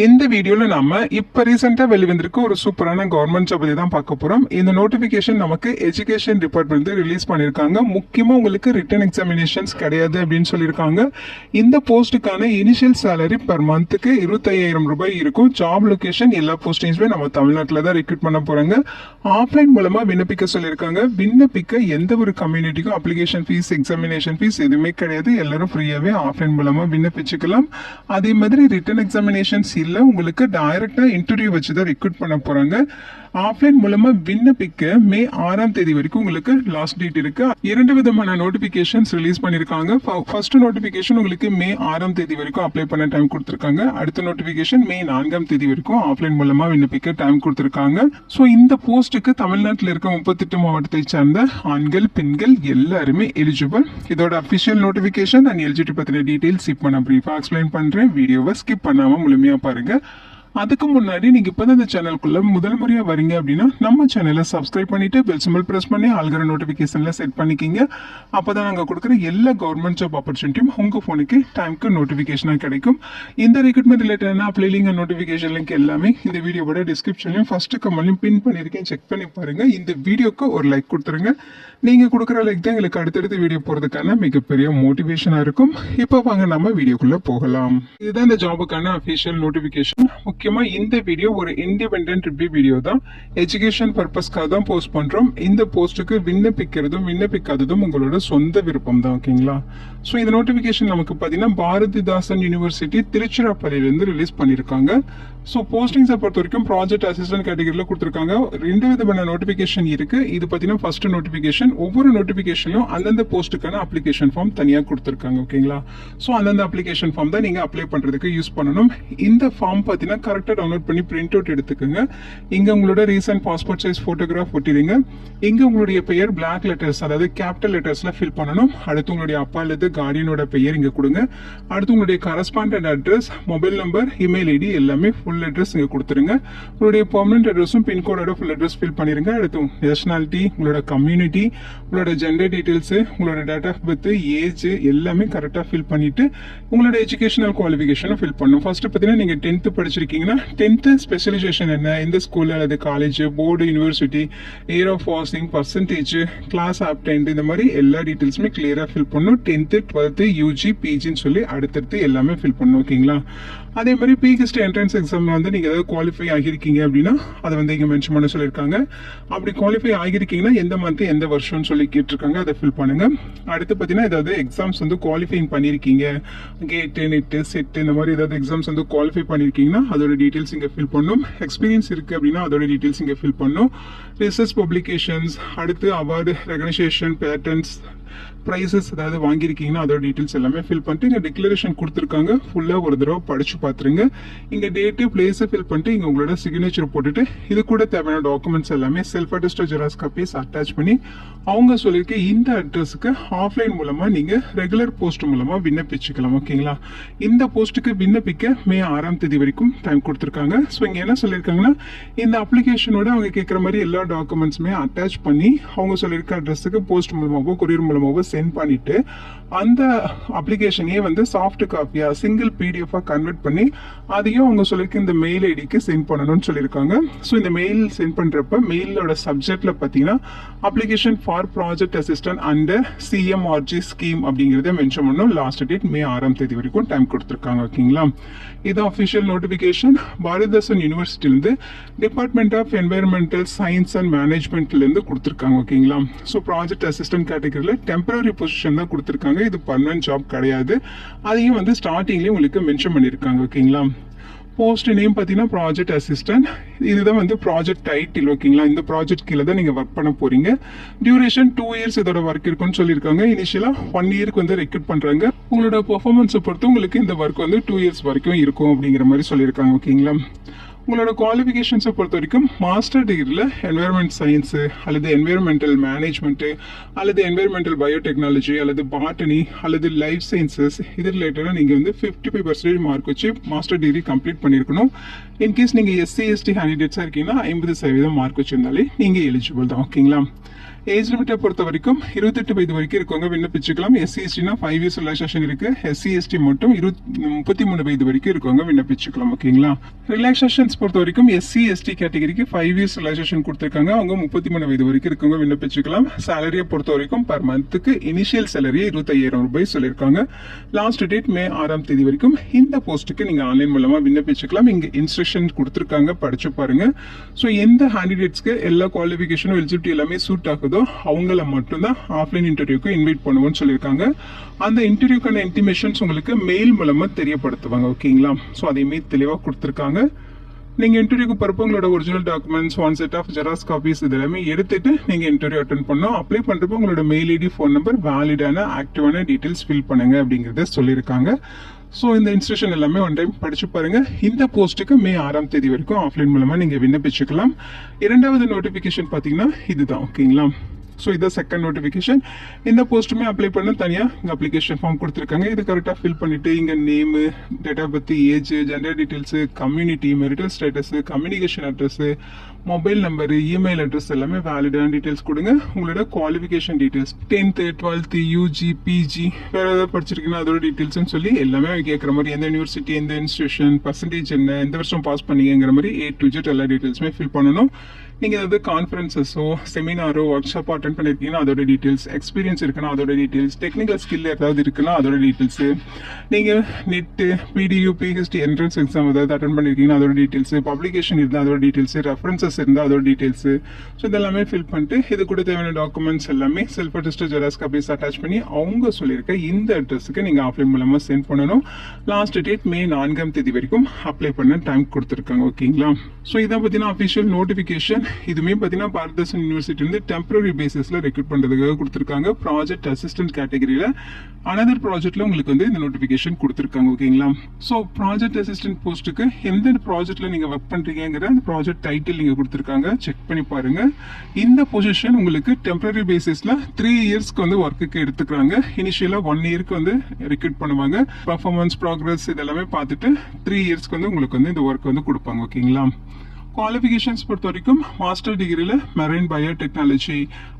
இந்த வீடியோல நாம இப்ப ரீசெண்டா வெளிவந்திருக்க ஒரு சூப்பரான கவர்மெண்ட் ஜாப் பத்தி தான் பார்க்க போறோம். இந்த நோட்டிபிகேஷன் நமக்கு எஜுகேஷன் டிபார்ட்மெண்ட் ரிலீஸ் பண்ணிருக்காங்க. முக்கியமா உங்களுக்கு ரிட்டன் எக்ஸாமினேஷன்ஸ் கிடையாது அப்படின்னு சொல்லியிருக்காங்க. இந்த போஸ்டுக்கான இனிஷியல் சேலரி பர் மந்த்துக்கு 25,000 ரூபாய் இருக்கும். ஜாப் லொகேஷன் எல்லா போஸ்டிங்ஸுமே நம்ம தமிழ்நாட்டில் தான் ரெக்ரூட் பண்ண போறாங்க. ஆஃப்லைன் மூலமா விண்ணப்பிக்க சொல்லியிருக்காங்க. விண்ணப்பிக்க எந்த ஒரு கம்யூனிட்டிக்கும் அப்ளிகேஷன் ஃபீஸ், எக்ஸாமினேஷன் ஃபீஸ் எதுவுமே கிடையாது. எல்லாரும் ஃப்ரீயாவே ஆஃப்லைன் மூலமா விண்ணப்பிச்சுக்கலாம். அதே மாதிரி ரிட்டன் எக்ஸாமினேஷன்ஸ் இல்ல, உங்களுக்கு டைரக்டா இன்டர்வியூ வச்சு தான் ரெக்ரூட் பண்ண போறாங்க. ஆஃப்லைன் மூலமா விண்ணப்பிக்க மே 6ஆம் தேதி வரைக்கும் உங்களுக்கு லாஸ்ட் டேட் இருக்கு. 2 விதமான நோட்டிபிகேஷன்ஸ் ரிலீஸ் பண்ணிருக்காங்க. ஃபர்ஸ்ட் நோட்டிபிகேஷன் உங்களுக்கு மே 6ஆம் தேதி வரைக்கும் அப்ளை பண்ண டைம் கொடுத்திருக்காங்க. அடுத்த நோட்டிபிகேஷன் மே 4ஆம் தேதி வரைக்கும் ஆஃப்லைன் மூலமா விண்ணப்பிக்க டைம் கொடுத்திருக்காங்க. ஸோ இந்த போஸ்ட்டுக்கு தமிழ்நாட்டில் இருக்க 38 மாவட்டத்தை சார்ந்த ஆண்கள், பெண்கள் எல்லாருமே எலிஜிபிள். இதோட அபிஷியல் நோட்டிபிகேஷன் அண்ட் எலிஜிபிலிட்டி பத்தின டீடைல்ஸ் இப்போ நான் பிரீஃபா எக்ஸ்பிளைன் பண்றேன். வீடியோவை ஸ்கிப் பண்ணாம முழுமையா பாருங்க. அதுக்கு முன்னாடி நீங்க இப்பதான் இந்த சேனலுக்குள்ள முதல் முறையா வரீங்க அப்படின்னா நம்ம சேனலை சப்ஸ்கிரைப் பண்ணிட்டு பெல் சிம்பிள் பிரஸ் பண்ணி ஆல்கிற நோட்டிபிகேஷன்ல செட் பண்ணிக்கிங்க. அப்பதான் நாங்க கொடுக்குற எல்லா கவர்மெண்ட் ஜாப் ஆப்பர்ச்சுனிட்டியும் உங்க போனுக்கு டைமுக்கு நோட்டிபிகேஷனா கிடைக்கும். இந்த ரெக்ரூட்மெண்ட் ரிலேட்டடான apply link and notification link எல்லாமே இந்த வீடியோவோட டிஸ்கிரிப்ஷன்லயும் ஃபர்ஸ்ட் கமெண்ட்லயும் பின் பண்ணிருக்கேன். செக் பண்ணி பாருங்க. இந்த வீடியோக்கு ஒரு லைக் கொடுத்துருங்க. நீங்க கொடுக்குற லைக் தான் எங்களுக்கு அடுத்தடுத்த வீடியோ போறதுக்கான மிகப்பெரிய மோட்டிவேஷனா இருக்கும். இப்போ வாங்க நம்ம வீடியோக்குள்ள போகலாம். இதுதான் இந்த ஜாபுக்கான அபிஷியல் நோட்டிபிகேஷன். முக்கியமா இந்த வீடியோ ஒரு இண்டிபெண்டன்ட் ரிவ்யூ வீடியோ தான். எஜுகேஷன் பர்பஸ்க்காக தான் போஸ்ட் பண்றோம். இந்த போஸ்ட்டுக்கு விண்ணப்பிக்கிறதும் விண்ணப்பிக்காததும் உங்களோட சொந்த விருப்பம் தான். ஓகேங்களா? ஸோ இந்த நோட்டிபிகேஷன் நமக்கு பார்த்தீங்கன்னா பாரதிதாசன் யூனிவர்சிட்டி திருச்சிராப்பள்ளியிலிருந்து ரிலீஸ் பண்ணியிருக்காங்க. ஸோ போஸ்டிங்ஸை பொறுத்த வரைக்கும் ப்ராஜெக்ட் அசிஸ்டன்ட் கேட்டகரியில் கொடுத்துருக்காங்க. 2 விதமான நோட்டிபிகேஷன் இருக்கு. இது பார்த்தீங்கன்னா ஃபர்ஸ்ட் நோட்டிபிகேஷன். ஒவ்வொரு நோட்டிபிகேஷனும் அந்தந்த போஸ்ட்டுக்கான அப்ளிகேஷன் ஃபார்ம் தனியாக கொடுத்துருக்காங்க. ஓகேங்களா? ஸோ அந்தந்த அப்ளிகேஷன் ஃபார்ம் தான் நீங்கள் அப்ளை பண்ணுறதுக்கு யூஸ் பண்ணணும். இந்த ஃபார்ம் பார்த்தீங்கன்னா கரெக்டாக டவுன்லோட் பண்ணி பிரிண்ட் அவுட் எடுத்துக்கோங்க. இங்கே உங்களோட ரீசன்ட் பாஸ்போர்ட் சைஸ் ஃபோட்டோகிராஃப் ஒட்டிடுங்க. இங்கே உங்களுடைய பெயர் பிளாக் லெட்டர்ஸ், அதாவது கேபிட்டல் லெட்டர்ஸில் ஃபில் பண்ணணும். அடுத்து உங்களுடைய அப்பா அல்லது கார்டியனோட பெயர் இங்கே கொடுங்க. அடுத்து உங்களுடைய correspondent address, mobile number, email ID எல்லாமே ஃபுல் அட்ரஸ் இங்கே கொடுத்துருங்க. உங்களுடைய பெர்மனன்ட் அட்ரஸும் பின்கோடோட ஃபுல் அட்ரஸ் ஃபில் பண்ணிருங்க. அடுத்து நேஷனாலிட்டி, உங்களோட கம்யூனிட்டி, உங்களோட ஜெண்டர் டீடைல்ஸ், உங்களோட டேட் ஆஃப் பர்த், ஏஜ் எல்லாமே கரெக்டாக ஃபில் பண்ணிட்டு உங்களோட எஜுகேஷனல் குவாலிஃபிகேஷனை ஃபில் பண்ணணும். ஃபர்ஸ்ட் பார்த்தீங்கன்னா நீங்கள் 10th படிச்சிருக்கீங்கன்னா 10th ஸ்பெஷலைசேஷன் என்ன, எந்த ஸ்கூல் அல்லது college, board, university, year of passing, percentage, class obtained, இந்த மாதிரி எல்லா டீடைல்ஸுமே கிளியராக ஃபில் பண்ணணும். 10th 12th யூஜி பிஜின்னு சொல்லி அடுத்தடுத்து எல்லாமே ஃபில் பண்ணணும். ஓகேங்களா? அதே மாதிரி பிஹெச்டி என்ட்ரன்ஸ் எக்ஸாம்ல வந்து நீங்க ஏதாவது குவாலிஃபை ஆகியிருக்கீங்க அப்படின்னா அதை வந்து இங்க மென்ஷன் பண்ண சொல்லியிருக்காங்க. அப்படி குவாலிஃபை ஆகியிருக்கீங்கன்னா எந்த மந்த் எந்த வருஷம்னு சொல்லி கேட்டிருக்காங்க, அதை ஃபில் பண்ணுங்க. அடுத்து பார்த்தீங்கன்னா ஏதாவது எக்ஸாம்ஸ் வந்து குவாலிஃபைங் பண்ணியிருக்கீங்க, கேட்டு, நெட்டு, செட் இந்த மாதிரி ஏதாவது எக்ஸாம்ஸ் வந்து குவாலிஃபை பண்ணியிருக்கீங்கன்னா அதோட டீடைல்ஸ் இங்கே ஃபில் பண்ணணும். எக்ஸ்பீரியன்ஸ் இருக்கு அப்படின்னா அதோட டீடைல்ஸ் இங்கே ஃபில் பண்ணணும். ரிசர்ச் பப்ளிகேஷன்ஸ், அடுத்து அவார்டு, ரெகனைசேஷன், பேட்டர்ன்ஸ், ப்ரைஸஸ் ஏதாவது வாங்கியிருக்கீங்கன்னா அதோட டீடைல்ஸ் எல்லாமே ஃபில் பண்ணிட்டு இங்கே டிக்ளரேஷன் கொடுத்துருக்காங்க. ஃபுல்லாக ஒரு தடவை படிச்சு பார்த்துருங்க. இங்கே டேட்டு, பிளேஸை ஃபில் பண்ணிட்டு இங்கே உங்களோட சிக்னேச்சர் போட்டுட்டு இது கூட தேவையான டாக்குமெண்ட்ஸ் எல்லாமே செல்ஃப் அட்டஸ்டோ ஜெராக்ஸ் காப்பீஸ் அட்டாச் பண்ணி அவங்க சொல்லியிருக்க இந்த அட்ரஸுக்கு ஆஃப்லைன் மூலமாக நீங்கள் ரெகுலர் போஸ்ட் மூலமாக விண்ணப்பிச்சுக்கலாம். ஓகேங்களா? இந்த போஸ்ட்டுக்கு விண்ணப்பிக்க மே 6ஆம் தேதி வரைக்கும் டைம் கொடுத்துருக்காங்க. ஸோ இங்கே என்ன சொல்லியிருக்காங்கன்னா இந்த அப்ளிகேஷனோட அவங்க கேட்குற மாதிரி எல்லா டாக்குமெண்ட்ஸுமே அட்டாச் பண்ணி அவங்க சொல்லியிருக்க அட்ரஸுக்கு போஸ்ட் மூலமாகவோ கொரியர் மூலமாகவோ சென்ட் பண்ணிட்டு அந்த அப்ளிகேஷனையே வந்து சாஃப்ட் காப்பியா சிங்கிள் பிடிஎஃபா கன்வெர்ட் பண்ணி அதையும் அவங்க சொல்லியிருக்க இந்த மெயில் ஐடிக்கு சென்ட் பண்ணணும்னு சொல்லியிருக்காங்க. ஸோ இந்த மெயில் சென்ட் பண்றப்ப மெயிலோட சப்ஜெக்ட்ல பார்த்தீங்கன்னா application for project assistant under CMRG scheme அப்படிங்கிறத மென்ஷன் பண்ணணும். லாஸ்ட் டேட் மே 6ஆம் தேதி வரைக்கும் டைம் கொடுத்துருக்காங்க. ஓகேங்களா? இது அஃபிஷியல் நோட்டிபிகேஷன். பாரதிதாசன் யூனிவர்சிட்டியிலிருந்து department of environmental science and மேனேஜ்மெண்ட்லேருந்து கொடுத்துருக்காங்க. ஓகேங்களா? ஸோ ப்ராஜெக்ட் அசிஸ்டன்ட் கேட்டகரியில் டெம்பரரி பொசிஷன் தான் கொடுத்துருக்காங்க. இது பர்மனன்ட் ஜாப் கிடையாது. அதையும் வந்து ஸ்டார்டிங்லேயே உங்களுக்கு மென்ஷன் பண்ணியிருக்காங்க. ஓகேங்களா? போஸ்ட் நேம் பார்த்தீங்கன்னா ப்ராஜெக்ட் அசிஸ்டன்ட். இதுதான் வந்து ப்ராஜெக்ட் டைட்டில். ஓகேங்களா? இந்த ப்ராஜெக்ட் கீழே தான் நீங்கள் ஒர்க் பண்ண போறீங்க. டியூரேஷன் 2 இயர்ஸ் இதோட ஒர்க் இருக்குன்னு சொல்லியிருக்காங்க. இனிஷியலாக 1 இயருக்கு வந்து ரெக்ரூட் பண்ணுறாங்க. உங்களோட பெர்ஃபார்மன்ஸை பொறுத்து உங்களுக்கு இந்த ஒர்க் வந்து 2 இயர்ஸ் வரைக்கும் இருக்கும் அப்படிங்கிற மாதிரி சொல்லியிருக்காங்க. ஓகேங்களா? உங்களோட குவாலிஃபிகேஷன்ஸை பொறுத்த வரைக்கும் மாஸ்டர் டிகிரியில் என்வைரன்மெண்ட் சயின்ஸு அல்லது என்வைரன்மெண்டல் மேனேஜ்மெண்ட்டு அல்லது என்வைரன்மெண்டல் பயோடெக்னாலஜி அல்லது பாட்டனி அல்லது லைஃப் சயின்சஸ் இது ரிலேட்டடாக நீங்கள் வந்து 55% மார்க் வச்சு மாஸ்டர் டிகிரி கம்ப்ளீட் பண்ணியிருக்கணும். இன்கேஸ் நீங்கள் எஸ்சி எஸ்டி கேண்டிடேட்ஸாக இருக்கீங்கன்னா 50% மார்க் வச்சிருந்தாலே நீங்கள் எலிஜிபிள் தான். ஓகேங்களா? ஏஜ் லிமிட்டை பொறுத்த வரைக்கும் 28 வயது வரைக்கும் இருக்கவங்க விண்ணப்பிச்சுக்கலாம். எஸ்சி எஸ்டினா 5 இயர்ஸ் ரிலாக்ஸேஷன் இருக்கு. எஸ்சி எஸ்டி மட்டும் 33 வயது வரைக்கும் இருக்கவங்க விண்ணப்பிச்சுக்கலாம். ஓகேங்களா? ரிலாக்ஸேஷன்ஸ் பொறுத்த வரைக்கும் எஸ்சி எஸ்டி கேட்டகரிக்கு 5 இயர்ஸ் ரிலாக்ஸேஷன் கொடுத்துருக்காங்க. அவங்க 33 வயது வரைக்கும் இருக்கவங்க விண்ணப்பிச்சுக்கலாம். சேலரியை பொறுத்த வரைக்கும் பர் மந்த்துக்கு இனிஷியல் சேலரி 25,000 ரூபாய் சொல்லியிருக்காங்க. லாஸ்ட் டேட் மே 6ஆம் தேதி வரைக்கும் இந்த போஸ்ட்டுக்கு நீங்கள் ஆன்லைன் மூலமாக விண்ணப்பிச்சுக்கலாம். இங்கே இன்ஸ்ட்ரக்ஷன் கொடுத்துருக்காங்க, படிச்சு பாருங்க. ஸோ எந்த கேண்டிடேட்ஸ்க்கு எல்லா குவாலிஃபிகேஷனும் எலிஜிபிலிட்டி எல்லாமே சூட் ஆகுதோ அவங்கள மட்டும்தான் ஆஃப்லைன் இன்டர்வியூக்கு இன்வைட் பண்ணுவோம்னு சொல்லியிருக்காங்க. அந்த இன்டர்வியூக்கான இன்டிமேஷன்ஸ் உங்களுக்கு மெயில் மூலமா தெரியப்படுத்துவாங்க. ஓகேங்களா? ஸோ அதையுமே தெளிவாக கொடுத்துருக்காங்க. நீங்கள் இன்டர்வியூக்கு போகிறப்போ உங்களோட original documents, 1 set of xerox copies இது எல்லாமே எடுத்துட்டு நீங்கள் இன்டர்வியூ அட்டன் பண்ணணும். அப்ளை பண்ணுறப்போ உங்களோட மெயில் ஐடி, ஃபோன் நம்பர், வேலிடான ஆக்டிவான டீட்டெயில்ஸ் ஃபில் பண்ணுங்க அப்படிங்கிறத சொல்லியிருக்காங்க. ஸோ இந்த இன்ஸ்ட்ரக்ஷன் எல்லாமே ஒன் டைம் படிச்சு பாருங்க. இந்த போஸ்ட்டுக்கு மே 6ஆம் தேதி வரைக்கும் ஆஃப்லைன் மூலமாக நீங்கள் விண்ணப்பிச்சுக்கலாம். இரண்டாவது நோட்டிஃபிகேஷன் பார்த்தீங்கன்னா இதுதான். ஓகேங்களா? ஸோ இதான் செகண்ட் நோட்டிஃபிகேஷன். இந்த போஸ்ட்டுமே அப்ளை பண்ண தனியாக இங்கே அப்ளிகேஷன் ஃபார்ம் கொடுத்துருக்காங்க. இது கரெக்டாக ஃபில் பண்ணிவிட்டு இங்கே name, date of birth, age, gender details, community, marital status, communication address, mobile number, email address எல்லாமே வேலிடான டீட்டெயில்ஸ் கொடுங்க. உங்களோட qualification details 10th 12th UG, PG வேறு ஏதாவது படிச்சிருக்கீங்கன்னா அதோட டீட்டெயில்ஸ்னு சொல்லி எல்லாமே கேட்குற மாதிரி எந்த யூனிவர்சிட்டி, எந்த இன்ஸ்டியூஷன், பர்சன்டேஜ் என்ன, எந்த வருஷம் பாஸ் பண்ணீங்கிற மாதிரி A to Z எல்லா டீட்டெயில்ஸுமே ஃபில் பண்ணணும். நீங்கள் ஏதாவது கான்ஃபரன்சஸோ செமினாரோ ஒர்க் ஷாப்போ அட்டன் பண்ணியிருக்கீங்கன்னா அதோட டீட்டெயில்ஸ், எக்ஸ்பீரியன்ஸ் இருக்குன்னா அதோட டீட்டெயில்ஸ், டெக்னிக்கல் ஸ்கில் ஏதாவது இருக்குன்னா அதோட டீட்டெயில்ஸு, நீங்கள் net, PDU, PhD entrance exam ஏதாவது அட்டன் பண்ணியிருக்கீங்கன்னா அதோட டீட்டெயில்ஸு, பப்ளிகேஷன் இருந்தால் அதோட டீட்டெயில்ஸு, ரெஃபரன்சஸ் இருந்தால் அதோட டீட்டெயில்ஸு. ஸோ இதெல்லாமே ஃபில் பண்ணிட்டு இது கூட தேவையான டாக்குமெண்ட்ஸ் எல்லாமே self attested xerox copies attach பண்ணி அவங்க சொல்லியிருக்க இந்த அட்ரஸுக்கு நீங்கள் ஆஃப்லைன் மூலமாக சென்ட் பண்ணணும். லாஸ்ட் டேட் மே 4ஆம் தேதி வரைக்கும் அப்ளை பண்ண டைம் கொடுத்துருக்காங்க. ஓகேங்களா? ஸோ இதை பார்த்தீங்கன்னா அஃபிஷியல் நோட்டிஃபிகேஷன். இதுவுமே பார்த்தீங்கன்னா பாரதாசன் யூனிவர்சிட்டி வந்து டெம்பரரி பேசிஸில் ரெக்ரூட் பண்ணுறதுக்காக கொடுத்துருக்காங்க. ப்ராஜெக்ட் அசிஸ்டன்ட் கேட்டகரியில் அனதர் ப்ராஜெக்ட்டில் உங்களுக்கு வந்து இந்த நோட்டிஃபிகேஷன் கொடுத்துருக்காங்க. ஓகேங்களா? ஸோ ப்ராஜெக்ட் அசிஸ்டன்ட் போஸ்ட்டுக்கு எந்த ப்ராஜெக்ட்டில் நீங்கள் ஒர்க் பண்ணுறீங்கிற அந்த ப்ராஜெக்ட் டைட்டில் நீங்கள் கொடுத்துருக்காங்க. செக் பண்ணி பாருங்க. இந்த பொசிஷன் உங்களுக்கு டெம்பரரி பேசிஸில் 3 இயர்ஸ்க்கு வந்து ஒர்க்குக்கு எடுத்துக்கிறாங்க. இனிஷியலாக 1 இயருக்கு வந்து ரெக்ரூட் பண்ணுவாங்க. பர்ஃபார்மன்ஸ், ப்ராக்ரஸ் இதெல்லாமே பார்த்துட்டு 3 இயர்ஸ்க்கு வந்து உங்களுக்கு வந்து இந்த ஒர்க் வந்து கொடுப்பாங்க. ஓகேங்களா? குவாலிஃபிகேஷன்ஸ் பொறுத்த வரைக்கும் மாஸ்டர் டிகிரியில் மெரைன் பயோடெக்னாலஜி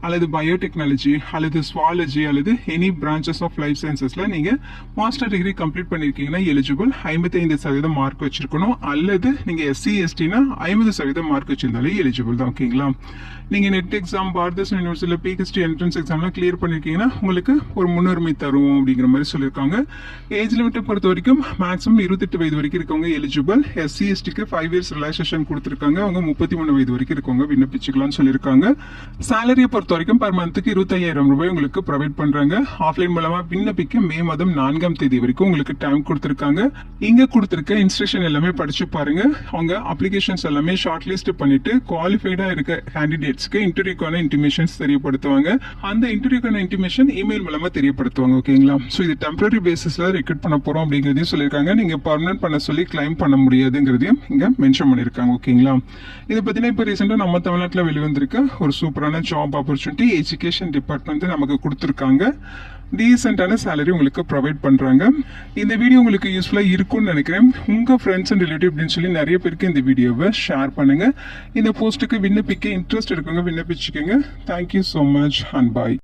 அல்லது பயோடெக்னாலஜி அல்லது ஸ்வாலஜி அல்லது எனி பிரான்ச்சஸ் ஆஃப் லைஃப் சயின்சஸில் நீங்கள் மாஸ்டர் டிகிரி கம்ப்ளீட் பண்ணியிருக்கீங்கன்னா எலிஜிபிள். 55% மார்க் வச்சிருக்கணும். அல்லது நீங்கள் எஸ்சி எஸ்டினா 50% மார்க் வச்சிருந்தாலே எலிஜிபிள் தான். ஓகேங்களா? நீங்கள் நெட் எக்ஸாம், பாரதாசன் யூனிவர்சிட்டியில் பிஹெச்டி என்ட்ரன்ஸ் எக்ஸாம்லாம் கிளியர் பண்ணியிருக்கீங்கன்னா உங்களுக்கு ஒரு முன்னுரிமை தருவோம் அப்படிங்கிற மாதிரி சொல்லியிருக்காங்க. ஏஜ் லிமிட்டை பொறுத்த வரைக்கும் மேக்ஸிமம் 28 வயது வரைக்கும் இருக்கவங்க எலிஜிபிள். எஸ்சி எஸ்டிக்கு 5 இயர்ஸ் ரிலாக்ஸேஷன் கொடுத்துருக்காங்க. அவங்க 33 வயது வரைக்கும் இருக்கவங்க விண்ணப்பிச்சுக்கலாம்னு சொல்லியிருக்காங்க. சேலரியை பொறுத்த வரைக்கும் பர் மந்த்துக்கு 25,000 ரூபாய் உங்களுக்கு ப்ரொவைட் பண்றாங்க. ஆஃப்லைன் மூலமா விண்ணப்பிக்க மே மாதம் 4ஆம் தேதி வரைக்கும் உங்களுக்கு டைம் கொடுத்துருக்காங்க. இங்க கொடுத்துருக்க இன்ஸ்ட்ரக்ஷன் எல்லாமே படிச்சு பாருங்க. அவங்க அப்ளிகேஷன்ஸ் எல்லாமே ஷார்ட் லிஸ்ட் பண்ணிட்டு குவாலிஃபைடா இருக்க கேண்டிடேட்ஸ்க்கு இன்டர்வியூக்கான இன்டிமேஷன்ஸ் தெரியப்படுத்துவாங்க. அந்த இன்டர்வியூக்கான இன்டிமேஷன் இமெயில் மூலமா தெரியப்படுத்துவாங்க. ஓகேங்களா? ஸோ இது டெம்பரரி பேசிஸ்ல ரெக்ரூட் பண்ண போறோம் அப்படிங்கிறதையும் சொல்லியிருக்காங்க. நீங்க பர்மனன்ட் பண்ண சொல்லி கிளைம் பண்ண முடியாதுங்கிறதையும் இங்க மென்ஷன் பண்ணியிருக்காங்க. ஓகேங்களா? இது பார்த்தீங்கன்னா இப்போ ரீசெண்டாக நம்ம தமிழ்நாட்டில் வெளிவந்திருக்க ஒரு சூப்பரான ஜாப் ஆப்பர்ச்சுனிட்டி எஜுகேஷன் டிபார்ட்மெண்ட் நமக்கு கொடுத்துருக்காங்க. டீசென்டான சேலரி உங்களுக்கு ப்ரொவைட் பண்ணுறாங்க. இந்த வீடியோ உங்களுக்கு யூஸ்ஃபுல்லாக இருக்கும்னு நினைக்கிறேன். உங்கள் ஃப்ரெண்ட்ஸ் அண்ட் ரிலேட்டிவ் அப்படின்னு சொல்லி நிறைய பேருக்கு இந்த வீடியோவை ஷேர் பண்ணுங்கள். இந்த போஸ்ட்டுக்கு விண்ணப்பிக்க இன்ட்ரெஸ்ட் இருக்கவங்க விண்ணப்பிச்சுக்கோங்க. Thank you so much and bye.